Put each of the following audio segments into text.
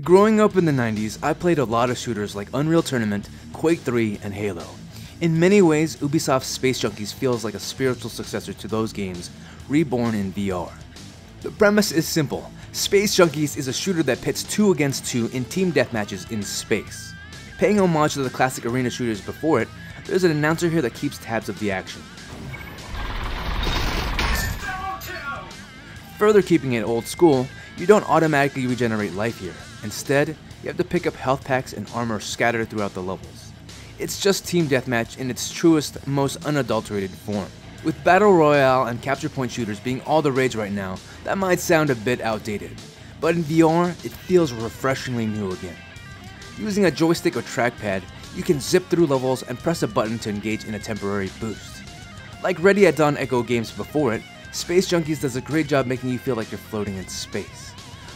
Growing up in the 90s, I played a lot of shooters like Unreal Tournament, Quake 3, and Halo. In many ways, Ubisoft's Space Junkies feels like a spiritual successor to those games, reborn in VR. The premise is simple. Space Junkies is a shooter that pits 2 against 2 in team deathmatches in space. Paying homage to the classic arena shooters before it, there's an announcer here that keeps tabs of the action. Further keeping it old school, you don't automatically regenerate life here. Instead, you have to pick up health packs and armor scattered throughout the levels. It's just team deathmatch in its truest, most unadulterated form. With battle royale and capture point shooters being all the rage right now, that might sound a bit outdated. But in VR, it feels refreshingly new again. Using a joystick or trackpad, you can zip through levels and press a button to engage in a temporary boost. Like Ready at Dawn Echo games before it, Space Junkies does a great job making you feel like you're floating in space.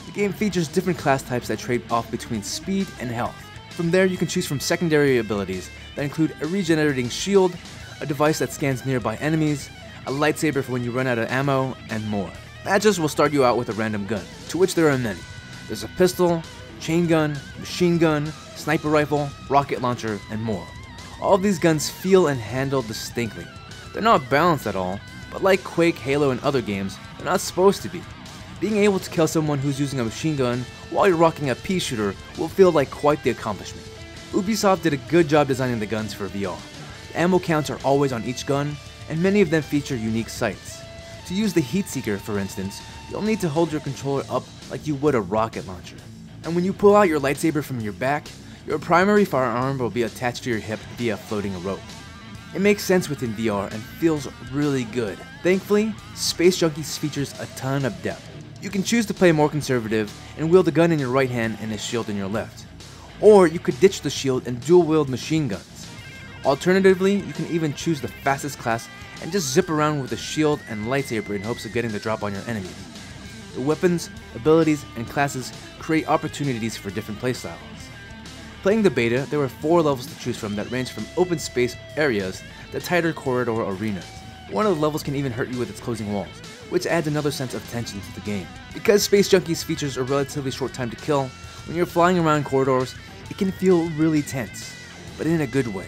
The game features different class types that trade off between speed and health. From there, you can choose from secondary abilities that include a regenerating shield, a device that scans nearby enemies, a lightsaber for when you run out of ammo, and more. Matches will start you out with a random gun, to which there are many. There's a pistol, chain gun, machine gun, sniper rifle, rocket launcher, and more. All of these guns feel and handle distinctly. They're not balanced at all, but like Quake, Halo, and other games, they're not supposed to be. Being able to kill someone who's using a machine gun while you're rocking a pea shooter will feel like quite the accomplishment. Ubisoft did a good job designing the guns for VR. The ammo counts are always on each gun, and many of them feature unique sights. To use the heat seeker, for instance, you'll need to hold your controller up like you would a rocket launcher. And when you pull out your lightsaber from your back, your primary firearm will be attached to your hip via floating rope. It makes sense within VR and feels really good. Thankfully, Space Junkies features a ton of depth. You can choose to play more conservative and wield a gun in your right hand and a shield in your left. Or you could ditch the shield and dual wield machine guns. Alternatively, you can even choose the fastest class and just zip around with a shield and lightsaber in hopes of getting the drop on your enemy. The weapons, abilities, and classes create opportunities for different playstyles. Playing the beta, there were 4 levels to choose from that range from open space areas to tighter corridor arenas. One of the levels can even hurt you with its closing walls, which adds another sense of tension to the game. Because Space Junkies features a relatively short time to kill, when you're flying around corridors, it can feel really tense, but in a good way.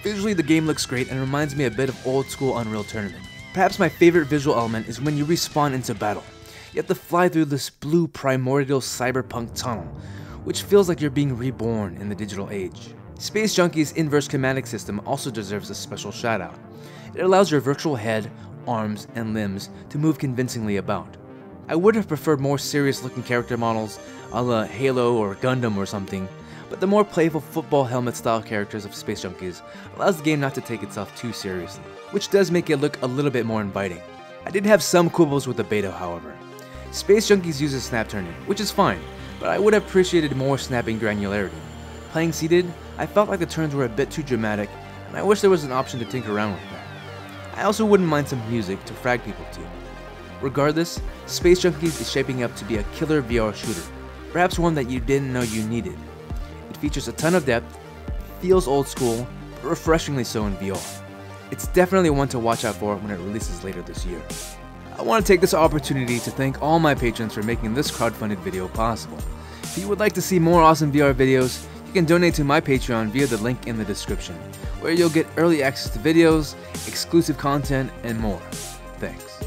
Visually, the game looks great and reminds me a bit of old school Unreal Tournament. Perhaps my favorite visual element is when you respawn into battle. You have to fly through this blue primordial cyberpunk tunnel, which feels like you're being reborn in the digital age. Space Junkies' inverse kinetic system also deserves a special shout out. It allows your virtual head, arms, and limbs to move convincingly about. I would have preferred more serious looking character models a la Halo or Gundam or something, but the more playful football helmet style characters of Space Junkies allows the game not to take itself too seriously, which does make it look a little bit more inviting. I did have some quibbles with the beta, however. Space Junkies uses snap turning, which is fine, but I would have appreciated more snapping granularity. Playing seated, I felt like the turns were a bit too dramatic, and I wish there was an option to tinker around with that. I also wouldn't mind some music to frag people to. Regardless, Space Junkies is shaping up to be a killer VR shooter, perhaps one that you didn't know you needed. It features a ton of depth, feels old school, but refreshingly so in VR. It's definitely one to watch out for when it releases later this year. I want to take this opportunity to thank all my patrons for making this crowdfunded video possible. If you would like to see more awesome VR videos, you can donate to my Patreon via the link in the description, where you'll get early access to videos, exclusive content, and more. Thanks.